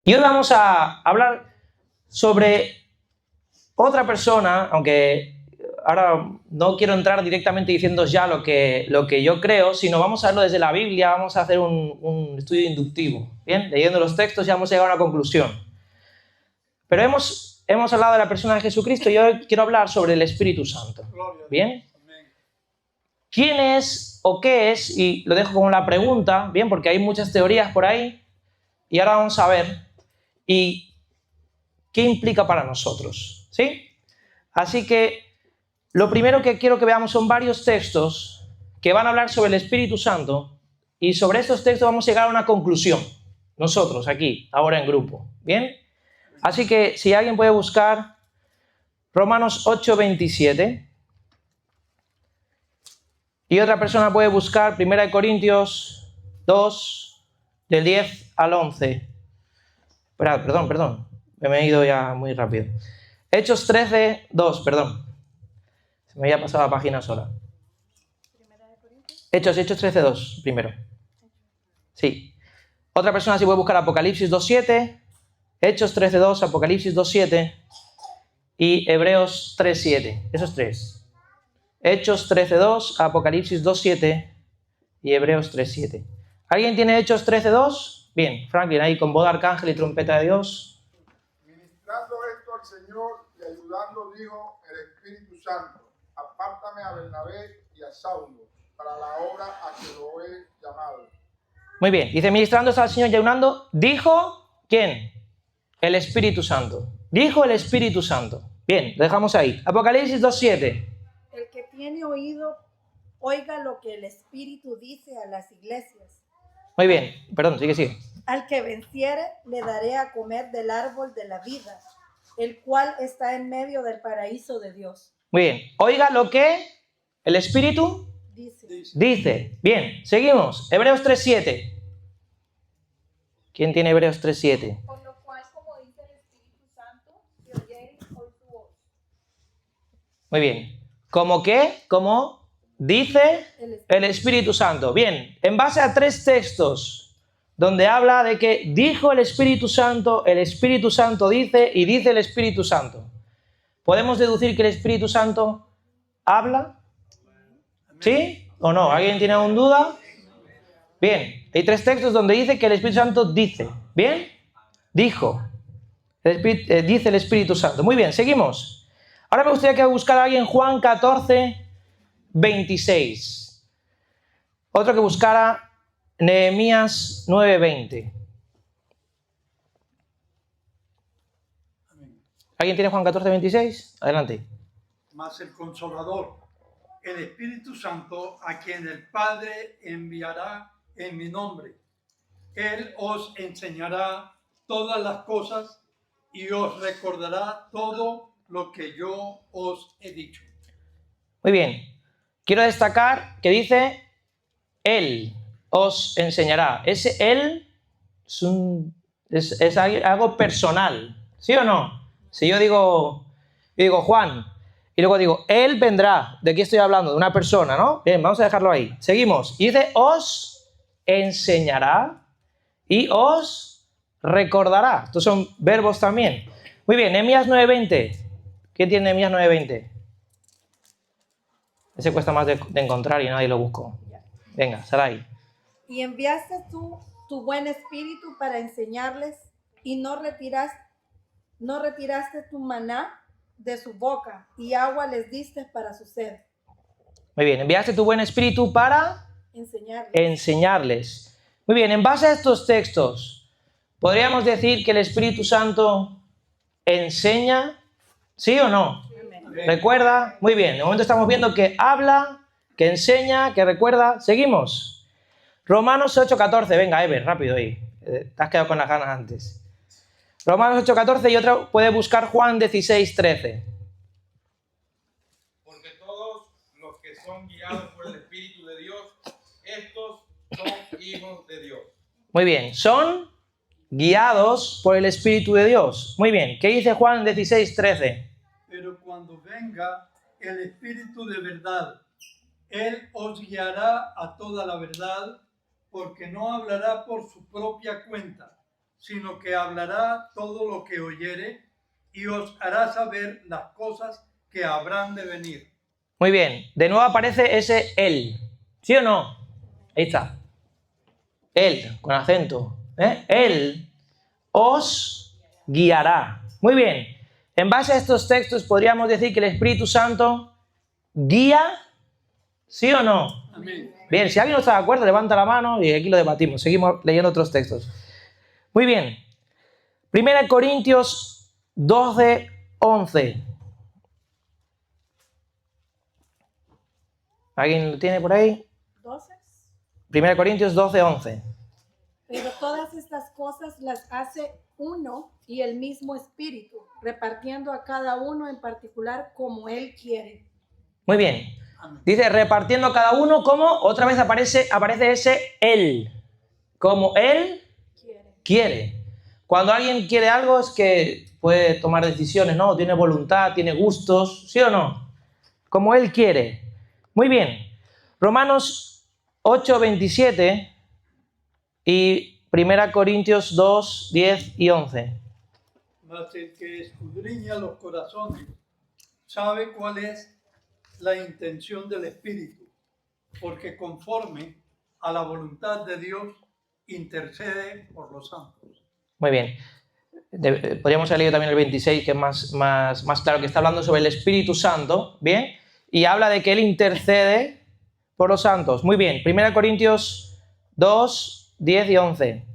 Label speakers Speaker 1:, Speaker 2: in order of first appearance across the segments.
Speaker 1: Y hoy vamos a hablar sobre otra persona, aunque ahora no quiero entrar directamente diciendo ya lo que yo creo, sino vamos a verlo desde la Biblia, vamos a hacer un estudio inductivo. Bien, leyendo los textos ya vamos a llegar a una conclusión. Pero hemos hablado de la persona de Jesucristo y hoy quiero hablar sobre el Espíritu Santo. Bien. ¿Quién es o qué es? Y lo dejo como la pregunta, bien, porque hay muchas teorías por ahí. Y ahora vamos a ver y qué implica para nosotros, ¿sí? Así que lo primero que quiero que veamos son varios textos que van a hablar sobre el Espíritu Santo y sobre estos textos vamos a llegar a una conclusión, nosotros aquí, ahora en grupo, ¿bien? Así que si alguien puede buscar Romanos 8:27 y otra persona puede buscar 1 Corintios 2, del 10 al 11. Perdón, me he ido ya muy rápido. Hechos 13, 2, perdón. Se me había pasado la página sola. Hechos 13, 2, primero. Sí. Otra persona sí puede buscar Apocalipsis 2:7, Hechos 13, 2, Apocalipsis 2:7 y Hebreos 3:7. Esos tres. Hechos 13, 2, Apocalipsis 2:7 y Hebreos 3:7. ¿Alguien tiene Hechos 13, 2? Bien, Franklin, ahí con voz de arcángel y trompeta de Dios.
Speaker 2: Ministrando esto al Señor y ayudando, dijo el Espíritu Santo: apártame a Bernabé y a Saulo para la obra a que lo he llamado.
Speaker 1: Muy bien, dice, ministrando esto al Señor y ayudando, dijo, ¿quién? El Espíritu Santo. Dijo el Espíritu Santo. Bien, lo dejamos ahí. Apocalipsis 2:7.
Speaker 3: El que tiene oído, oiga lo que el Espíritu dice a las iglesias.
Speaker 1: Muy bien, perdón, sigue.
Speaker 3: Al que venciere, le daré a comer del árbol de la vida, el cual está en medio del paraíso de Dios.
Speaker 1: Muy bien, oiga lo que el Espíritu dice. Bien, seguimos. Hebreos 3:7. ¿Quién tiene Hebreos 3:7?
Speaker 4: Por lo cual, como dice el Espíritu Santo, si oyereis hoy su voz.
Speaker 1: Muy bien. ¿Cómo qué? Como dice el Espíritu Santo. Bien, en base a tres textos donde habla de que dijo el Espíritu Santo dice y dice el Espíritu Santo. ¿Podemos deducir que el Espíritu Santo habla? ¿Sí o no? ¿Alguien tiene alguna duda? Bien, hay tres textos donde dice que el Espíritu Santo dice. ¿Bien? Dijo. Dice el Espíritu Santo. Muy bien, seguimos. Ahora me gustaría que buscara alguien Juan 14:26. Otro que buscara Nehemías 9:20. ¿Alguien tiene Juan 14:26? Adelante.
Speaker 5: Mas el Consolador, el Espíritu Santo, a quien el Padre enviará en mi nombre, Él os enseñará todas las cosas y os recordará todo lo que yo os he dicho.
Speaker 1: Muy bien. Quiero destacar que dice Él os enseñará. Ese Él es algo personal. ¿Sí o no? Si yo digo Juan y luego digo Él vendrá, ¿de qué estoy hablando? De una persona, ¿no? Bien, vamos a dejarlo ahí. Seguimos. Y dice os enseñará y os recordará. Estos son verbos también. Muy bien, Nehemías 9:20. ¿Quién tiene Nehemías 9:20? Ese cuesta más de encontrar y nadie lo buscó. Venga, Sarai.
Speaker 3: Y enviaste tú tu buen espíritu para enseñarles, y no retiraste tu maná de su boca, y agua les diste para su sed.
Speaker 1: Muy bien, enviaste tu buen espíritu para enseñarles. Muy bien, en base a estos textos, ¿podríamos decir que el Espíritu Santo enseña? ¿Sí o no?
Speaker 3: Amén.
Speaker 1: ¿Recuerda? Muy bien, de momento estamos viendo que habla, que enseña, que recuerda. Seguimos. Romanos 8:14, venga, Ever, rápido ahí. Te has quedado con las ganas antes. Romanos 8:14 y otro puede buscar Juan 16:13.
Speaker 6: Porque todos los que son guiados por el Espíritu de Dios, estos son hijos de Dios.
Speaker 1: Muy bien, son guiados por el Espíritu de Dios. Muy bien, ¿qué dice Juan 16:13?
Speaker 5: Pero cuando venga el Espíritu de verdad, Él os guiará a toda la verdad, porque no hablará por su propia cuenta, sino que hablará todo lo que oyere y os hará saber las cosas que habrán de venir.
Speaker 1: Muy bien, de nuevo aparece ese él, ¿sí o no? Ahí está. Él, con acento. Él os guiará. Muy bien, en base a estos textos podríamos decir que el Espíritu Santo guía, ¿sí o no?
Speaker 5: Amén.
Speaker 1: Bien, si alguien no está de acuerdo, levanta la mano y aquí lo debatimos. Seguimos leyendo otros textos. Muy bien. 1 Corintios 12, 11. ¿Alguien lo tiene por ahí?
Speaker 3: 12.
Speaker 1: 1 Corintios 12, 11.
Speaker 3: Pero todas estas cosas las hace uno y el mismo Espíritu, repartiendo a cada uno en particular como Él quiere.
Speaker 1: Muy bien.
Speaker 5: Amén.
Speaker 1: Dice, repartiendo cada uno como, otra vez aparece ese él. Como él quiere. Cuando alguien quiere algo es que puede tomar decisiones, ¿no? Tiene voluntad, tiene gustos, ¿sí o no? Como él quiere. Muy bien. Romanos 8, 27 y 1 Corintios 2, 10 y 11.
Speaker 5: Mas el que escudriña los corazones sabe cuál es la intención del Espíritu, porque conforme a la voluntad de Dios intercede por los santos.
Speaker 1: Muy bien. Podríamos haber leído también el 26, que es más claro, que está hablando sobre el Espíritu Santo, ¿bien? Y habla de que Él intercede por los santos. Muy bien. 1 Corintios 2, 10 y 11.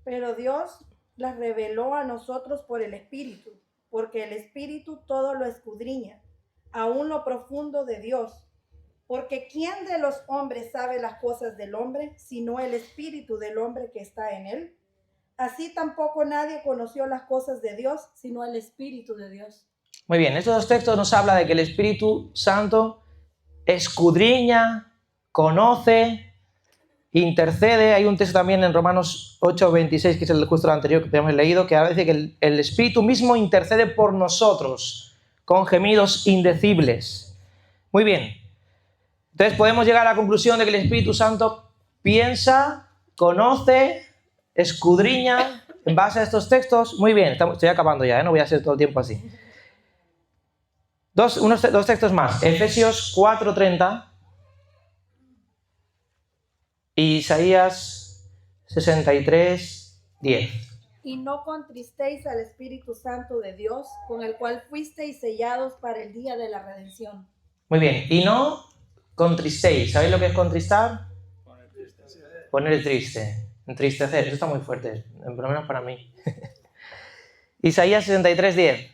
Speaker 3: Pero Dios las reveló a nosotros por el Espíritu, porque el Espíritu todo lo escudriña, aún lo profundo de Dios. Porque ¿quién de los hombres sabe las cosas del hombre, sino el Espíritu del hombre que está en él? Así tampoco nadie conoció las cosas de Dios, sino el Espíritu de Dios.
Speaker 1: Muy bien, estos dos textos nos habla de que el Espíritu Santo escudriña, conoce, intercede. Hay un texto también en Romanos 8, 26, que es el justo anterior que tenemos leído, que dice que el Espíritu mismo intercede por nosotros con gemidos indecibles. Muy bien. Entonces podemos llegar a la conclusión de que el Espíritu Santo piensa, conoce, escudriña en base a estos textos. Muy bien, estoy acabando ya, no voy a hacer todo el tiempo así. Dos textos más. Efesios 4:30 y Isaías 63:10.
Speaker 3: Y no contristéis al Espíritu Santo de Dios, con el cual fuisteis sellados para el día de la redención.
Speaker 1: Muy bien, y no contristéis. ¿Sabéis lo que es contristar? Poner triste, entristecer. Eso está muy fuerte, por lo menos para mí. Isaías 63:10.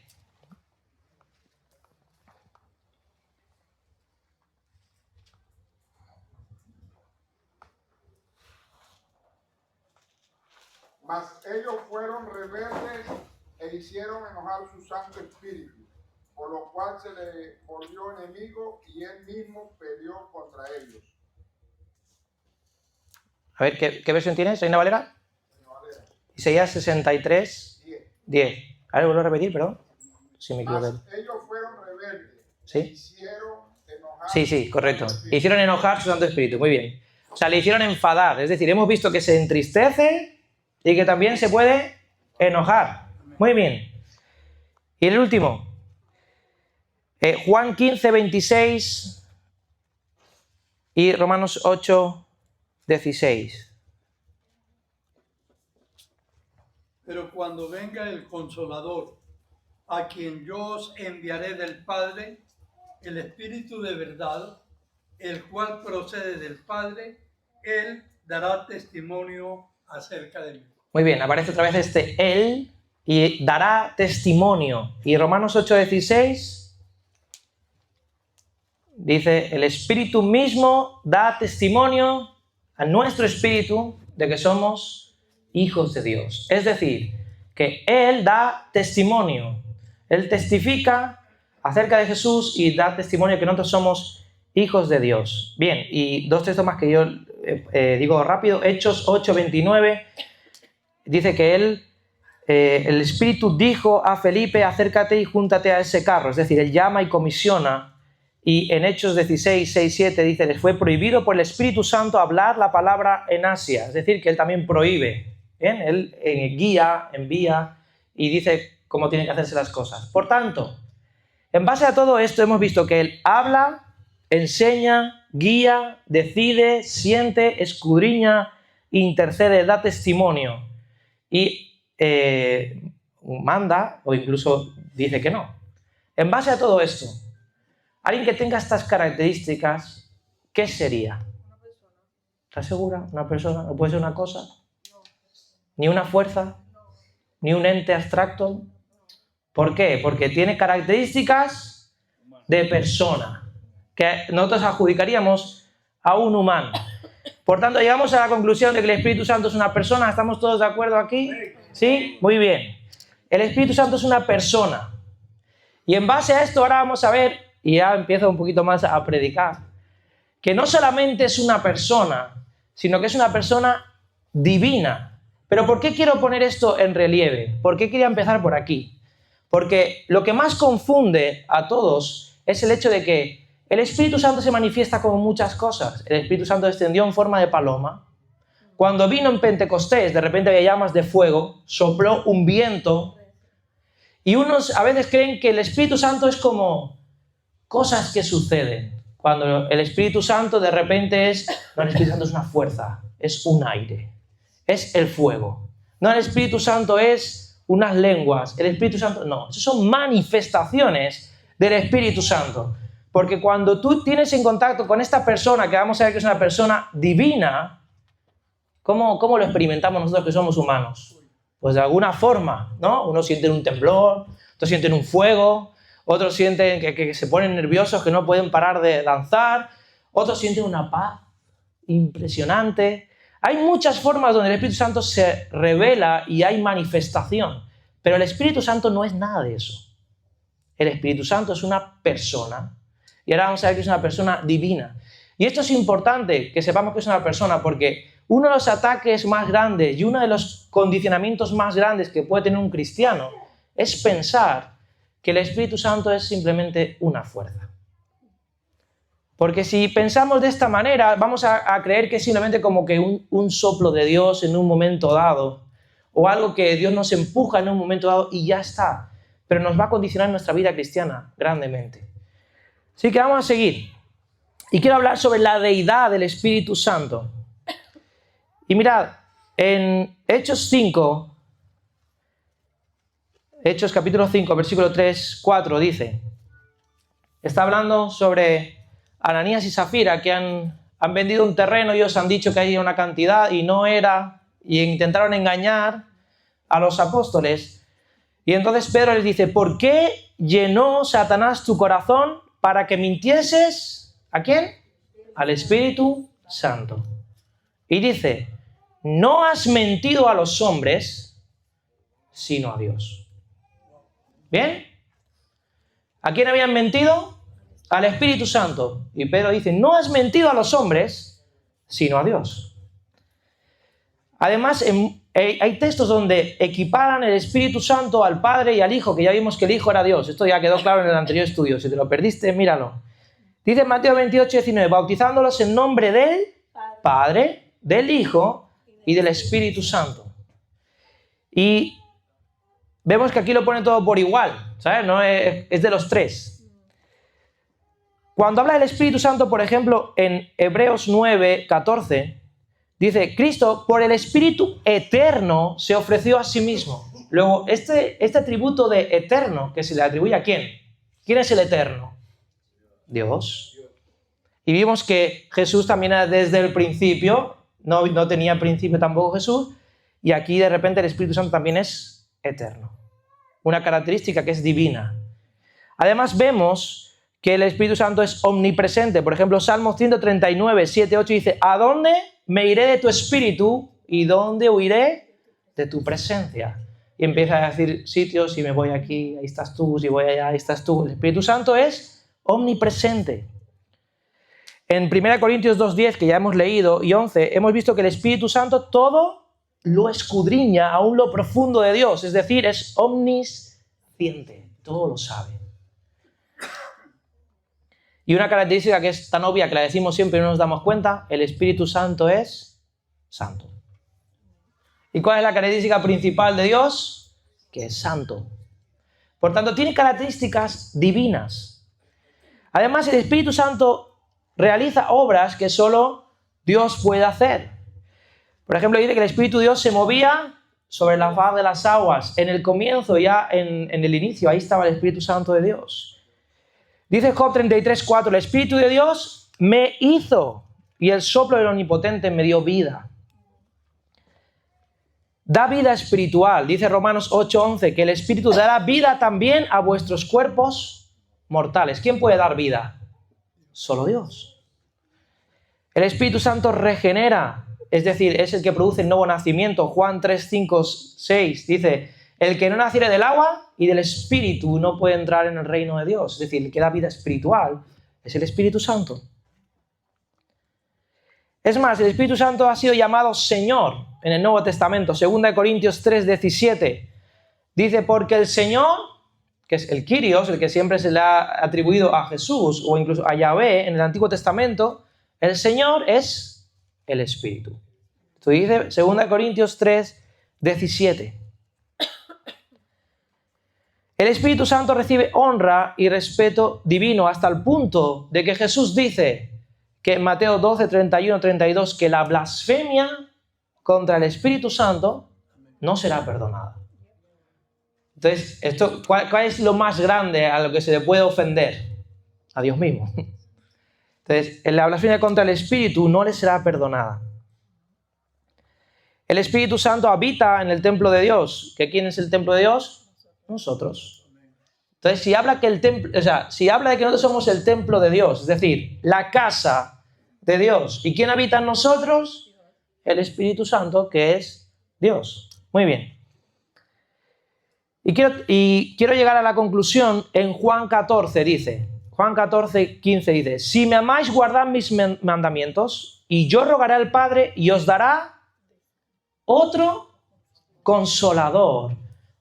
Speaker 2: Mas ellos fueron rebeldes e hicieron enojar su Santo Espíritu, por lo cual se le volvió enemigo y él mismo peleó contra ellos.
Speaker 1: A ver, ¿qué versión tienes? ¿Reina Valera? Isaías 63:10. A ver, vuelvo a repetir, perdón. Si me equivoco.
Speaker 2: Mas ellos fueron rebeldes,
Speaker 1: ¿Sí?
Speaker 2: hicieron enojar.
Speaker 1: Sí, correcto. Hicieron enojar su Santo Espíritu, muy bien. O sea, le hicieron enfadar, es decir, hemos visto que se entristece y que también se puede enojar. Muy bien. Y el último, Juan 15:26 y Romanos 8:16.
Speaker 5: Pero cuando venga el Consolador, a quien yo os enviaré del Padre, el Espíritu de verdad, el cual procede del Padre, Él dará testimonio acerca de mí.
Speaker 1: Muy bien, aparece otra vez Él y dará testimonio. Y Romanos 8:16 dice, el Espíritu mismo da testimonio a nuestro espíritu de que somos hijos de Dios. Es decir, que Él da testimonio. Él testifica acerca de Jesús y da testimonio que nosotros somos hijos de Dios. Bien, y dos textos más que yo digo rápido. Hechos 8:29 dice que el Espíritu dijo a Felipe, acércate y júntate a ese carro. Es decir, Él llama y comisiona Y en Hechos 16, 6, 7 dice, les fue prohibido por el Espíritu Santo hablar la palabra en Asia. Es decir, que él también prohíbe. ¿Bien? Él guía, envía y dice cómo tienen que hacerse las cosas. Por tanto, en base a todo esto hemos visto que él habla, enseña, guía, decide, siente, escudriña, intercede, da testimonio y manda o incluso dice que no. En base a todo esto, alguien que tenga estas características, ¿qué sería? ¿Estás segura? ¿Una persona? ¿No puede ser una cosa? ¿Ni una fuerza? ¿Ni un ente abstracto? ¿Por qué? Porque tiene características de persona, que nosotros adjudicaríamos a un humano. Por tanto, llegamos a la conclusión de que el Espíritu Santo es una persona. ¿Estamos todos de acuerdo aquí? ¿Sí? Muy bien. El Espíritu Santo es una persona. Y en base a esto ahora vamos a ver, y ya empiezo un poquito más a predicar, que no solamente es una persona, sino que es una persona divina. Pero ¿por qué quiero poner esto en relieve? ¿Por qué quería empezar por aquí? Porque lo que más confunde a todos es el hecho de que el Espíritu Santo se manifiesta como muchas cosas. El Espíritu Santo descendió en forma de paloma. Cuando vino en Pentecostés, de repente había llamas de fuego, sopló un viento. Y unos a veces creen que el Espíritu Santo es como cosas que suceden. Cuando el Espíritu Santo de repente no, el Espíritu Santo es una fuerza, es un aire. Es el fuego. No, el Espíritu Santo es unas lenguas. El Espíritu Santo, no. Esas son manifestaciones del Espíritu Santo. Porque cuando tú tienes en contacto con esta persona, que vamos a ver que es una persona divina, ¿cómo lo experimentamos nosotros que somos humanos? Pues de alguna forma, ¿no? Unos sienten un temblor, otros sienten un fuego, otros sienten que se ponen nerviosos, que no pueden parar de danzar, otros sienten una paz impresionante. Hay muchas formas donde el Espíritu Santo se revela y hay manifestación, pero el Espíritu Santo no es nada de eso. El Espíritu Santo es una persona y ahora vamos a ver que es una persona divina. Y esto es importante que sepamos que es una persona porque uno de los ataques más grandes y uno de los condicionamientos más grandes que puede tener un cristiano es pensar que el Espíritu Santo es simplemente una fuerza. Porque si pensamos de esta manera, vamos a creer que es simplemente como que un soplo de Dios en un momento dado, o algo que Dios nos empuja en un momento dado y ya está. Pero nos va a condicionar nuestra vida cristiana grandemente. Así que vamos a seguir. Y quiero hablar sobre la deidad del Espíritu Santo. Y mirad, en Hechos 5, Hechos capítulo 5, versículo 3, 4, dice, está hablando sobre Ananías y Zafira, que han vendido un terreno y os han dicho que hay una cantidad y no era, y intentaron engañar a los apóstoles. Y entonces Pedro les dice, ¿por qué llenó Satanás tu corazón para que mintieses? ¿A quién? Al Espíritu Santo. Y dice, no has mentido a los hombres, sino a Dios. ¿Bien? ¿A quién habían mentido? Al Espíritu Santo. Y Pedro dice, no has mentido a los hombres, sino a Dios. Además, hay textos donde equiparan el Espíritu Santo al Padre y al Hijo, que ya vimos que el Hijo era Dios. Esto ya quedó claro en el anterior estudio. Si te lo perdiste, míralo. Dice en Mateo 28, 19, bautizándolos en nombre del Padre, del Hijo y del Espíritu Santo. Y vemos que aquí lo pone todo por igual, ¿sabes? No es de los tres. Cuando habla del Espíritu Santo, por ejemplo, en Hebreos 9, 14, dice, Cristo por el Espíritu eterno se ofreció a sí mismo. Luego, este atributo de eterno, que se le atribuye ¿a quién? ¿Quién es el eterno? Dios. Y vimos que Jesús también era desde el principio, no tenía principio tampoco Jesús, y aquí de repente el Espíritu Santo también es eterno. Una característica que es divina. Además vemos que el Espíritu Santo es omnipresente. Por ejemplo, Salmo 139, 7, 8 dice, ¿a dónde me iré de tu espíritu y dónde huiré de tu presencia? Y empieza a decir sitios, si me voy aquí, ahí estás tú, si voy allá, ahí estás tú. El Espíritu Santo es omnipresente. En 1 Corintios 2:10, que ya hemos leído, y 11, hemos visto que el Espíritu Santo todo lo escudriña aún lo profundo de Dios, es decir, es omnisciente, todo lo sabe. Y una característica que es tan obvia que la decimos siempre y no nos damos cuenta, el Espíritu Santo es santo. ¿Y cuál es la característica principal de Dios? Que es santo. Por tanto, tiene características divinas. Además, el Espíritu Santo realiza obras que solo Dios puede hacer. Por ejemplo, dice que el Espíritu de Dios se movía sobre la faz de las aguas. En el comienzo, ya en el inicio, ahí estaba el Espíritu Santo de Dios. Dice Job 33:4, el Espíritu de Dios me hizo y el soplo del Omnipotente me dio vida. Da vida espiritual. Dice Romanos 8:11 que el Espíritu dará vida también a vuestros cuerpos mortales. ¿Quién puede dar vida? Solo Dios. El Espíritu Santo regenera, es decir, es el que produce el nuevo nacimiento. Juan 3:5-6 dice, el que no naciere del agua y del Espíritu no puede entrar en el reino de Dios. Es decir, el que da vida espiritual es el Espíritu Santo. Es más, el Espíritu Santo ha sido llamado Señor en el Nuevo Testamento. 2 Corintios 3:17 dice, porque el Señor, que es el Kyrios, el que siempre se le ha atribuido a Jesús o incluso a Yahvé en el Antiguo Testamento, el Señor es el Espíritu. Esto dice 2 Corintios 3:17. El Espíritu Santo recibe honra y respeto divino hasta el punto de que Jesús dice que en Mateo 12:31-32 que la blasfemia contra el Espíritu Santo no será perdonada. Entonces, ¿cuál es lo más grande a lo que se le puede ofender? A Dios mismo. Entonces, la blasfemia contra el Espíritu no le será perdonada. El Espíritu Santo habita en el templo de Dios. ¿Que quién es el templo de Dios? Nosotros. Entonces, si habla de que nosotros somos el templo de Dios, es decir, la casa de Dios, ¿y quién habita en nosotros? El Espíritu Santo, que es Dios. Muy bien. Y quiero llegar a la conclusión en Juan 14, dice, Juan 14:15 dice, si me amáis, guardad mis mandamientos, y yo rogaré al Padre y os dará otro consolador,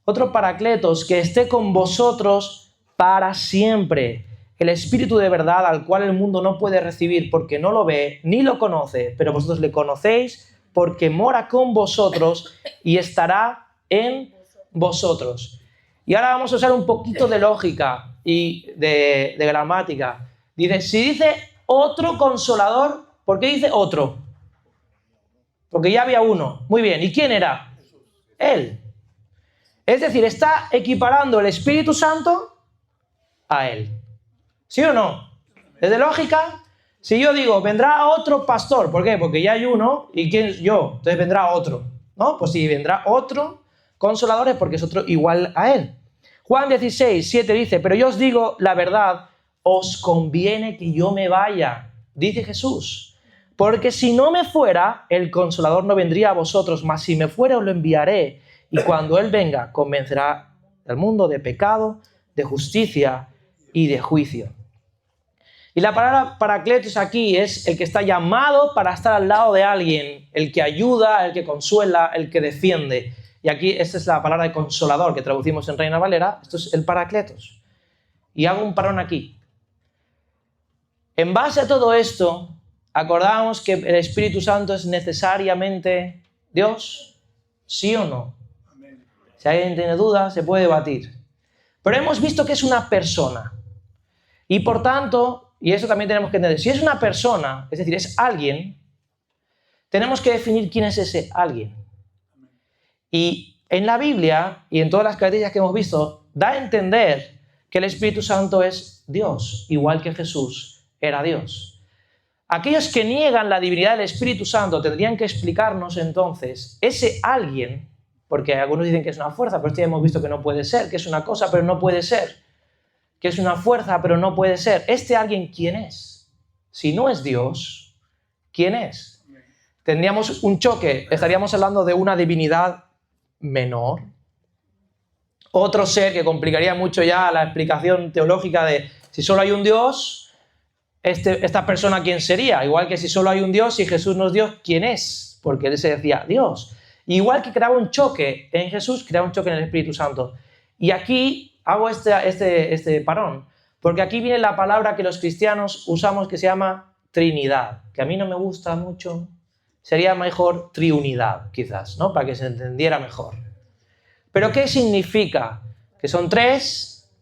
Speaker 1: otro paracletos, que esté con vosotros para siempre. El Espíritu de verdad, al cual el mundo no puede recibir porque no lo ve ni lo conoce, pero vosotros le conocéis porque mora con vosotros y estará en vosotros. Y ahora vamos a usar un poquito de lógica y de gramática. Dice, si dice otro consolador, ¿por qué dice otro? Porque ya había uno. Muy bien, ¿y quién era? Él. Es decir, está equiparando el Espíritu Santo a Él. ¿Sí o no? Desde lógica, si yo digo, vendrá otro pastor, ¿por qué? Porque ya hay uno, ¿y quién? Yo. Entonces vendrá otro, ¿no? Pues si vendrá otro consolador es porque es otro igual a Él. Juan 16:7 dice, pero yo os digo la verdad, os conviene que yo me vaya, dice Jesús. Porque si no me fuera, el Consolador no vendría a vosotros, mas si me fuera os lo enviaré. Y cuando Él venga, convencerá al mundo de pecado, de justicia y de juicio. Y la palabra paracletos aquí es el que está llamado para estar al lado de alguien, el que ayuda, el que consuela, el que defiende. Y aquí esta es la palabra de consolador que traducimos en Reina Valera. Esto es el paracletos. Y hago un parón aquí. En base a todo esto, acordamos que el Espíritu Santo es necesariamente Dios, ¿sí o no? Si alguien tiene dudas, se puede debatir. Pero hemos visto que es una persona. Y por tanto, y eso también tenemos que entender, si es una persona, es decir, es alguien, tenemos que definir quién es ese alguien. Y en la Biblia, y en todas las características que hemos visto, da a entender que el Espíritu Santo es Dios, igual que Jesús era Dios. Aquellos que niegan la divinidad del Espíritu Santo tendrían que explicarnos entonces ese alguien, porque algunos dicen que es una fuerza, pero esto ya hemos visto que no puede ser, que es una cosa, pero no puede ser, que es una fuerza, pero no puede ser. ¿Este alguien quién es? Si no es Dios, ¿quién es? Tendríamos un choque, estaríamos hablando de una divinidad menor, otro ser que complicaría mucho ya la explicación teológica de si solo hay un Dios, esta persona ¿quién sería? Igual que si solo hay un Dios y Jesús no es Dios, ¿quién es? Porque Él se decía Dios. Igual que creaba un choque en Jesús, crea un choque en el Espíritu Santo. Y aquí hago este parón, Porque aquí viene la palabra que los cristianos usamos que se llama Trinidad, que a mí no me gusta mucho. Sería mejor triunidad, quizás, ¿no? Para que se entendiera mejor. ¿Pero qué significa? Que son tres,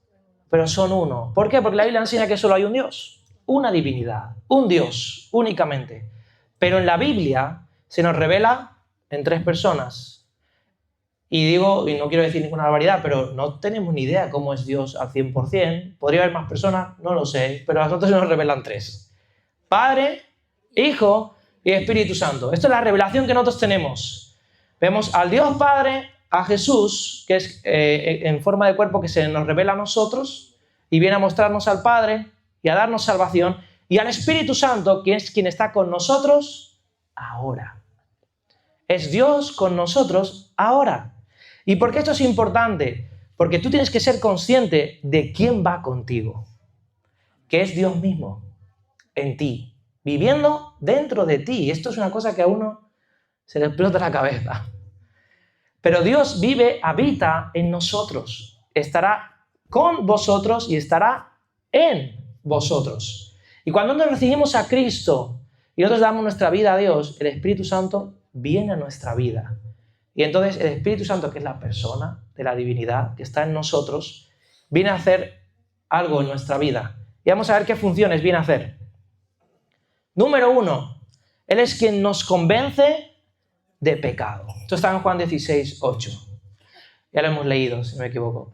Speaker 1: pero son uno. ¿Por qué? Porque la Biblia enseña que solo hay un Dios, una divinidad, un Dios únicamente. Pero en la Biblia se nos revela en tres personas. Y digo, y no quiero decir ninguna barbaridad, pero no tenemos ni idea cómo es Dios al 100%. ¿Podría haber más personas? No lo sé, pero a nosotros se nos revelan tres. Padre, Hijo y Espíritu Santo. Esto es la revelación que nosotros tenemos. Vemos al Dios Padre, a Jesús, que es en forma de cuerpo, que se nos revela a nosotros y viene a mostrarnos al Padre y a darnos salvación, y al Espíritu Santo, que es quien está con nosotros ahora. Es Dios con nosotros ahora. ¿Y por qué esto es importante? Porque tú tienes que ser consciente de quién va contigo, que es Dios mismo en ti, viviendo dentro de ti. Esto es una cosa que a uno se le explota la cabeza. Pero Dios vive, habita en nosotros. Estará con vosotros y estará en vosotros. Y cuando nos recibimos a Cristo y nosotros damos nuestra vida a Dios, el Espíritu Santo viene a nuestra vida. Y entonces el Espíritu Santo, que es la persona de la divinidad que está en nosotros, viene a hacer algo en nuestra vida. Y vamos a ver qué funciones viene a hacer. Número 1, Él es quien nos convence de pecado. Esto está en Juan 16:8. Ya lo hemos leído, si no me equivoco.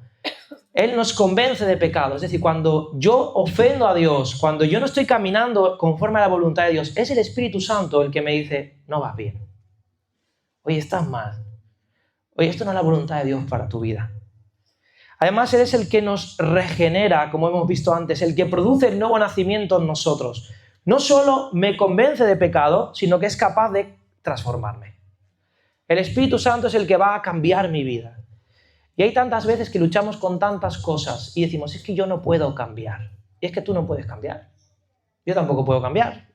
Speaker 1: Él nos convence de pecado. Es decir, cuando yo ofendo a Dios, cuando yo no estoy caminando conforme a la voluntad de Dios, es el Espíritu Santo el que me dice, no vas bien. Oye, estás mal. Oye, esto no es la voluntad de Dios para tu vida. Además, Él es el que nos regenera, como hemos visto antes, el que produce el nuevo nacimiento en nosotros. No solo me convence de pecado, sino que es capaz de transformarme. El Espíritu Santo es el que va a cambiar mi vida. Y hay tantas veces que luchamos con tantas cosas y decimos, es que yo no puedo cambiar. Y es que tú no puedes cambiar. Yo tampoco puedo cambiar.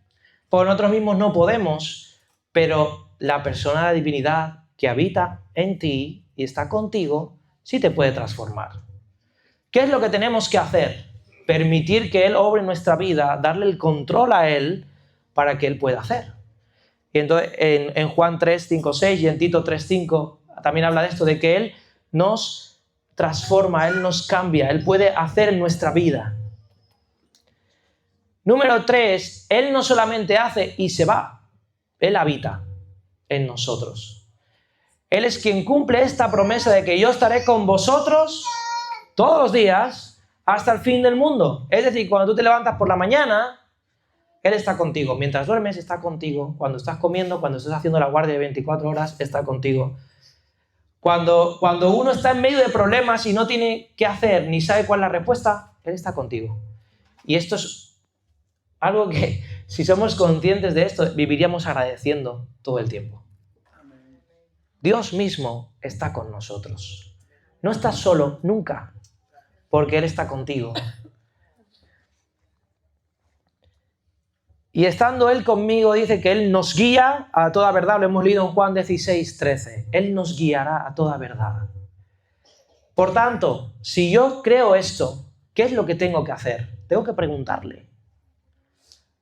Speaker 1: Por nosotros mismos no podemos, pero la persona de la divinidad que habita en ti y está contigo, sí te puede transformar. ¿Qué es lo que tenemos que hacer? Permitir que Él obre en nuestra vida, darle el control a Él para que Él pueda hacer. Y entonces en Juan 3:5-6 y en Tito 3:5 también habla de esto, de que Él nos transforma, Él nos cambia, Él puede hacer en nuestra vida. Número 3, Él no solamente hace y se va, Él habita en nosotros. Él es quien cumple esta promesa de que yo estaré con vosotros todos los días hasta el fin del mundo. Es decir, cuando tú te levantas por la mañana, Él está contigo. Mientras duermes, está contigo. Cuando estás comiendo, cuando estás haciendo la guardia de 24 horas, está contigo. Cuando uno está en medio de problemas y no tiene qué hacer, ni sabe cuál es la respuesta, Él está contigo. Y esto es algo que, si somos conscientes de esto, viviríamos agradeciendo todo el tiempo. Dios mismo está con nosotros. No estás solo nunca, porque Él está contigo. Y estando Él conmigo, dice que Él nos guía a toda verdad. Lo hemos leído en Juan 16:13. Él nos guiará a toda verdad. Por tanto, si yo creo esto, ¿qué es lo que tengo que hacer? Tengo que preguntarle.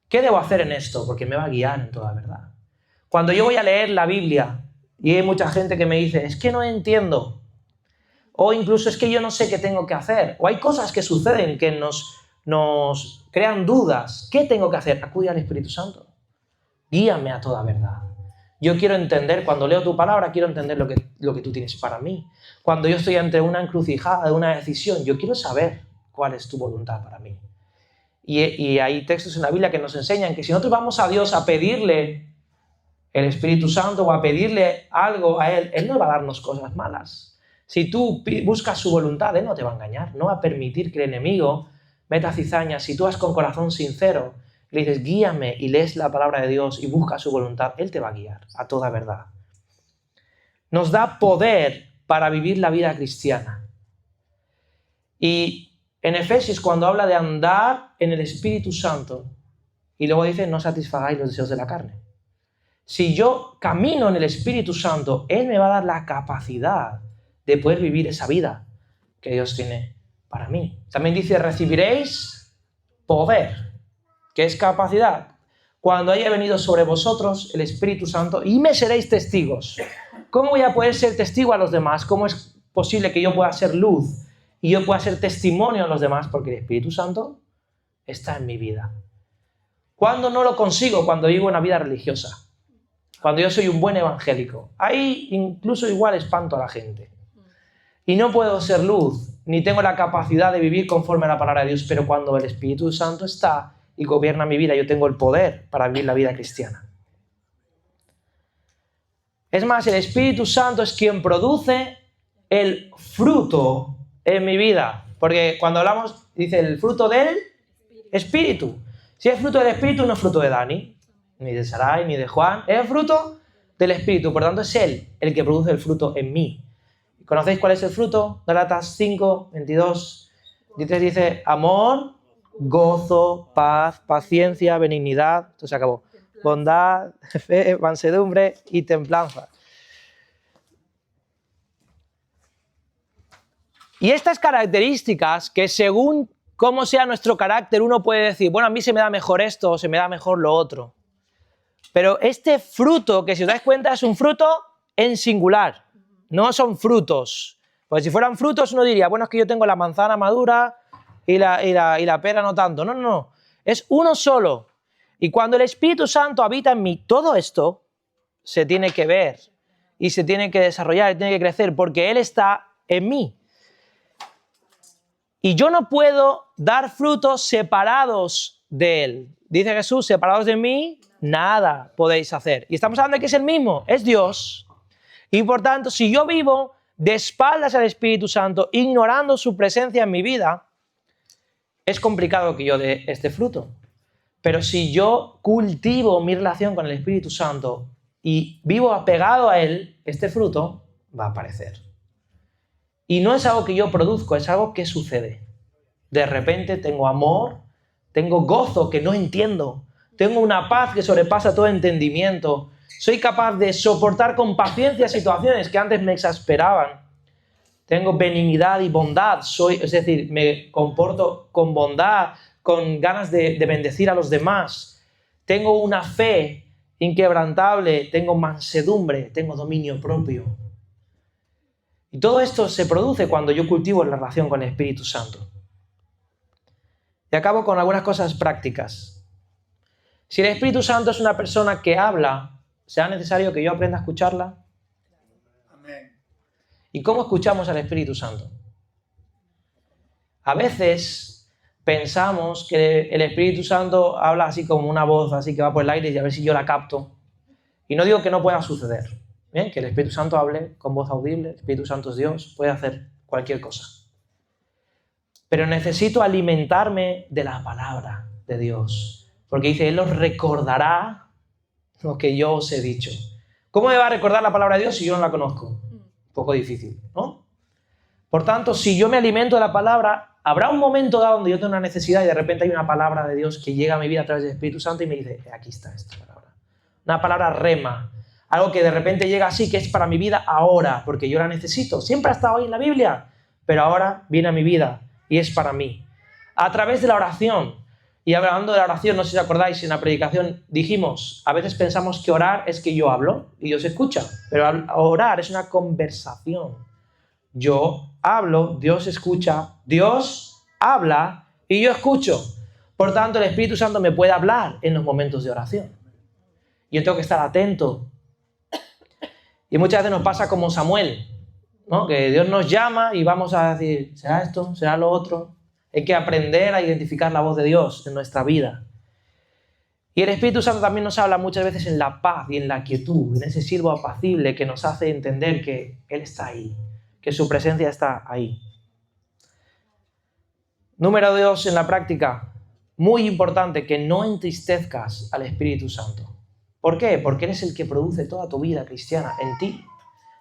Speaker 1: ¿Qué debo hacer en esto? Porque me va a guiar en toda verdad. Cuando yo voy a leer la Biblia, y hay mucha gente que me dice, es que no entiendo. O incluso es que yo no sé qué tengo que hacer. O hay cosas que suceden que nos crean dudas. ¿Qué tengo que hacer? Acude al Espíritu Santo. Guíame a toda verdad. Yo quiero entender, cuando leo tu palabra, quiero entender lo que tú tienes para mí. Cuando yo estoy ante una encrucijada, una decisión, yo quiero saber cuál es tu voluntad para mí. Y hay textos en la Biblia que nos enseñan que si nosotros vamos a Dios a pedirle el Espíritu Santo o a pedirle algo a Él, Él no va a darnos cosas malas. Si tú buscas su voluntad, Él no te va a engañar, no va a permitir que el enemigo meta cizañas. Si tú vas con corazón sincero y le dices, guíame, y lees la palabra de Dios y buscas su voluntad, Él te va a guiar a toda verdad. Nos da poder para vivir la vida cristiana. Y en Efesios, cuando habla de andar en el Espíritu Santo, y luego dice, no satisfagáis los deseos de la carne. Si yo camino en el Espíritu Santo, Él me va a dar la capacidad de poder vivir esa vida que Dios tiene para mí. También dice, recibiréis poder. ¿Qué es capacidad? Cuando haya venido sobre vosotros el Espíritu Santo y me seréis testigos. ¿Cómo voy a poder ser testigo a los demás? ¿Cómo es posible que yo pueda ser luz y yo pueda ser testimonio a los demás? Porque el Espíritu Santo está en mi vida. ¿Cuándo no lo consigo? Cuando vivo una vida religiosa. Cuando yo soy un buen evangélico. Ahí incluso igual espanto a la gente. Y no puedo ser luz, ni tengo la capacidad de vivir conforme a la palabra de Dios, pero cuando el Espíritu Santo está y gobierna mi vida, yo tengo el poder para vivir la vida cristiana. Es más, el Espíritu Santo es quien produce el fruto en mi vida. Porque cuando hablamos, dice el fruto del Espíritu. Si es fruto del Espíritu, no es fruto de Dani, ni de Sarai, ni de Juan. Es el fruto del Espíritu. Por tanto, es Él el que produce el fruto en mí. ¿Conocéis cuál es el fruto? Gálatas 5, 22, 23 dice amor, gozo, paz, paciencia, benignidad. Esto se acabó. Bondad, fe, mansedumbre y templanza. Y estas características que según cómo sea nuestro carácter, uno puede decir, bueno, a mí se me da mejor esto o se me da mejor lo otro. Pero este fruto, que si os dais cuenta, es un fruto en singular. No son frutos. Pues si fueran frutos, uno diría, bueno, es que yo tengo la manzana madura y la pera no tanto. No, no, no. Es uno solo. Y cuando el Espíritu Santo habita en mí, todo esto se tiene que ver y se tiene que desarrollar y tiene que crecer porque Él está en mí. Y yo no puedo dar frutos separados de Él. Dice Jesús, separados de mí, nada podéis hacer. Y estamos hablando de que es el mismo, es Dios. Y por tanto, si yo vivo de espaldas al Espíritu Santo, ignorando su presencia en mi vida, es complicado que yo dé este fruto. Pero si yo cultivo mi relación con el Espíritu Santo y vivo apegado a Él, este fruto va a aparecer. Y no es algo que yo produzco, es algo que sucede. De repente tengo amor, tengo gozo que no entiendo, tengo una paz que sobrepasa todo entendimiento, soy capaz de soportar con paciencia situaciones que antes me exasperaban. Tengo benignidad y bondad, es decir, me comporto con bondad, con ganas de bendecir a los demás. Tengo una fe inquebrantable, tengo mansedumbre, tengo dominio propio. Y todo esto se produce cuando yo cultivo la relación con el Espíritu Santo. Y acabo con algunas cosas prácticas. Si el Espíritu Santo es una persona que habla, ¿será necesario que yo aprenda a escucharla?
Speaker 5: Amén.
Speaker 1: ¿Y cómo escuchamos al Espíritu Santo? A veces pensamos que el Espíritu Santo habla así como una voz, así que va por el aire y a ver si yo la capto. Y no digo que no pueda suceder. Bien, que el Espíritu Santo hable con voz audible, el Espíritu Santo es Dios, puede hacer cualquier cosa. Pero necesito alimentarme de la palabra de Dios, porque dice, Él os recordará lo que yo os he dicho. ¿Cómo me va a recordar la palabra de Dios si yo no la conozco? Un poco difícil, ¿no? Por tanto, si yo me alimento de la palabra, habrá un momento dado donde yo tengo una necesidad y de repente hay una palabra de Dios que llega a mi vida a través del Espíritu Santo y me dice, aquí está esta palabra. Una palabra rema. Algo que de repente llega así, que es para mi vida ahora, porque yo la necesito. Siempre ha estado ahí en la Biblia, pero ahora viene a mi vida y es para mí. A través de la oración. Y hablando de la oración, no sé si os acordáis, en la predicación dijimos, a veces pensamos que orar es que yo hablo y Dios escucha, pero orar es una conversación. Yo hablo, Dios escucha, Dios habla y yo escucho. Por tanto, el Espíritu Santo me puede hablar en los momentos de oración. Yo tengo que estar atento. Y muchas veces nos pasa como Samuel, ¿no? Que Dios nos llama y vamos a decir, ¿será esto? ¿Será lo otro? Hay que aprender a identificar la voz de Dios en nuestra vida. Y el Espíritu Santo también nos habla muchas veces en la paz y en la quietud, en ese silbo apacible que nos hace entender que Él está ahí, que su presencia está ahí. Número 2 en la práctica, muy importante, que no entristezcas al Espíritu Santo. ¿Por qué? Porque Él es el que produce toda tu vida cristiana en ti.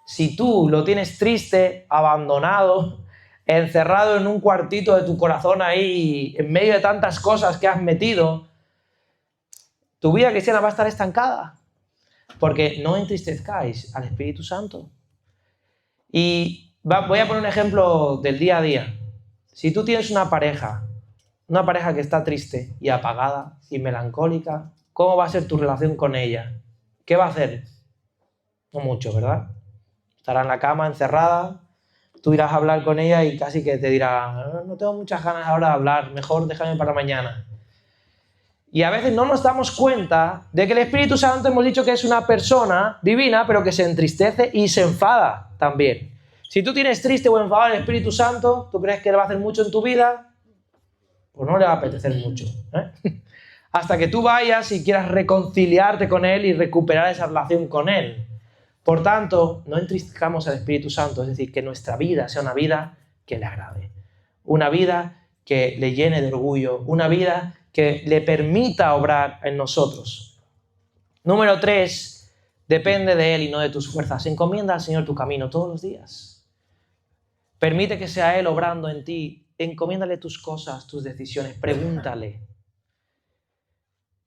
Speaker 1: Si tú lo tienes triste, abandonado, encerrado en un cuartito de tu corazón ahí, en medio de tantas cosas que has metido, tu vida cristiana va a estar estancada. Porque no entristezcáis al Espíritu Santo. Y voy a poner un ejemplo del día a día. Si tú tienes una pareja, una pareja que está triste y apagada y melancólica, ¿cómo va a ser tu relación con ella? ¿Qué va a hacer? No mucho, ¿verdad? Estará en la cama encerrada, tú irás a hablar con ella y casi que te dirá, no tengo muchas ganas ahora de hablar, mejor déjame para mañana. Y a veces no nos damos cuenta de que el Espíritu Santo hemos dicho que es una persona divina, pero que se entristece y se enfada también. Si tú tienes triste o enfadado al Espíritu Santo, ¿tú crees que le va a hacer mucho en tu vida? Pues no le va a apetecer mucho, ¿eh? Hasta que tú vayas y quieras reconciliarte con Él y recuperar esa relación con Él. Por tanto, no entristezcamos al Espíritu Santo, es decir, que nuestra vida sea una vida que le agrade, una vida que le llene de orgullo, una vida que le permita obrar en nosotros. Número 3, depende de Él y no de tus fuerzas. Encomienda al Señor tu camino todos los días. Permite que sea Él obrando en ti. Encomiéndale tus cosas, tus decisiones, pregúntale.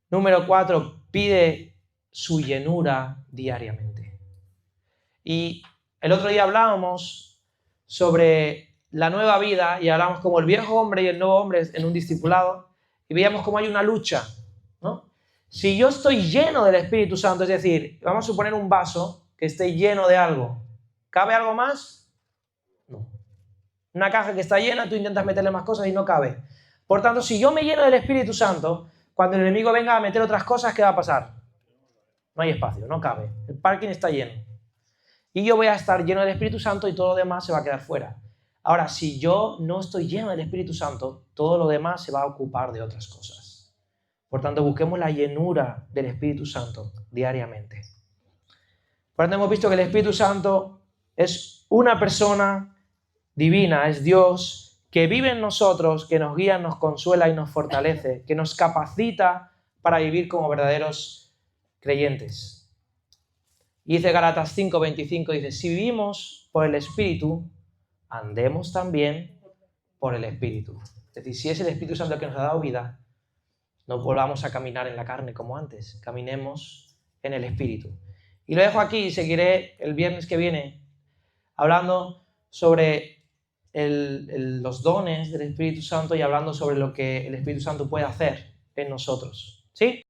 Speaker 1: Número 4, pide su llenura diariamente. Y el otro día hablábamos sobre la nueva vida y hablamos como el viejo hombre y el nuevo hombre en un discipulado y veíamos cómo hay una lucha, ¿no? Si yo estoy lleno del Espíritu Santo, es decir, vamos a suponer un vaso que esté lleno de algo, ¿cabe algo más? No. Una caja que está llena, tú intentas meterle más cosas y no cabe. Por tanto, si yo me lleno del Espíritu Santo, cuando el enemigo venga a meter otras cosas, ¿qué va a pasar? No hay espacio, no cabe. El parking está lleno. Y yo voy a estar lleno del Espíritu Santo y todo lo demás se va a quedar fuera. Ahora, si yo no estoy lleno del Espíritu Santo, todo lo demás se va a ocupar de otras cosas. Por tanto, busquemos la llenura del Espíritu Santo diariamente. Por tanto, hemos visto que el Espíritu Santo es una persona divina, es Dios, que vive en nosotros, que nos guía, nos consuela y nos fortalece, que nos capacita para vivir como verdaderos creyentes. Y dice Gálatas 5:25, dice, si vivimos por el Espíritu, andemos también por el Espíritu. Es decir, si es el Espíritu Santo el que nos ha dado vida, no volvamos a caminar en la carne como antes, caminemos en el Espíritu. Y lo dejo aquí y seguiré el viernes que viene hablando sobre los dones del Espíritu Santo y hablando sobre lo que el Espíritu Santo puede hacer en nosotros. ¿Sí?